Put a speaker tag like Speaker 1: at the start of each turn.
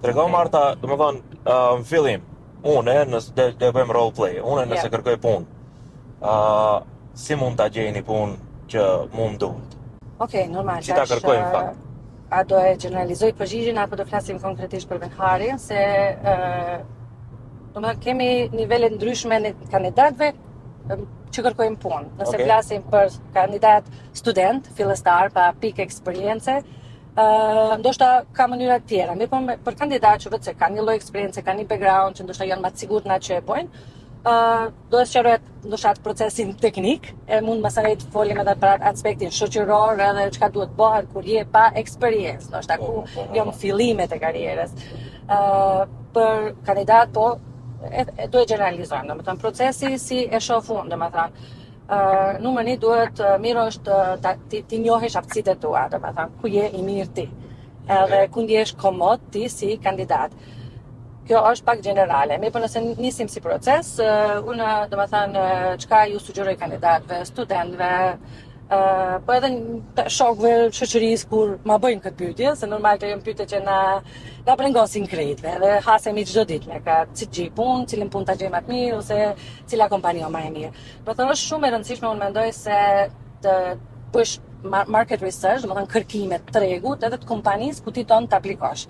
Speaker 1: Trego Marta, domethënë në fillim, unë nëse do bëjmë role play, unë nëse
Speaker 2: Ja.
Speaker 1: kërkoj punë, si mund ta gjej një punë që mu më duhet?
Speaker 2: Okej, normal.
Speaker 1: Si ta kërkoj në fakt?
Speaker 2: A do e generalizoj përgjigjen apo do flasim konkretisht për venharin, se do të kemi nivele ndryshme në kandidatëve që kërkojmë punë. Nëse
Speaker 1: Okej.
Speaker 2: flasim për kandidat student, fillestar, pa pikë eksperience, ndoshta ka mënyra të tjera. Mirë, për kandidat që vetë se kanë një lloj eksperience, kanë një background që ndoshta janë më të sigurt në atë që e bojnë, do të sqarohet ndoshta atë procesin teknik, e mund masaj të folim edhe për aspektin shoqëror edhe çka duhet bëhet kur je pa eksperiencë, ndoshta ku janë fillimet e karrierës. Për kandidat po do e generalizojmë, domethënë procesi si e shoh unë, domethënë numër 1 duhet mirë është ti njohesh aftësitë tua, domethënë ku je i mirë ti. Edhe ku ndjehesh komod ti si kandidat. Kjo është pak generale. Mirë, po nëse nisim si proces, unë domethënë çka ju sugjeroj kandidatëve, studentëve, po edhe shokëve shoqërisë kur ma bëjnë këtë pyetje, se normal të janë pyetje që na brengosin krejtve dhe hasemi çdo ditë me ka si gjej punë, cilën punë ta gjej më të mirë ose cila kompani më e mirë. Do të është shumë e rëndësishme, unë mendoj se të bësh market research, domethënë kërkime të tregut edhe të kompanisë ku ti ton të aplikosh.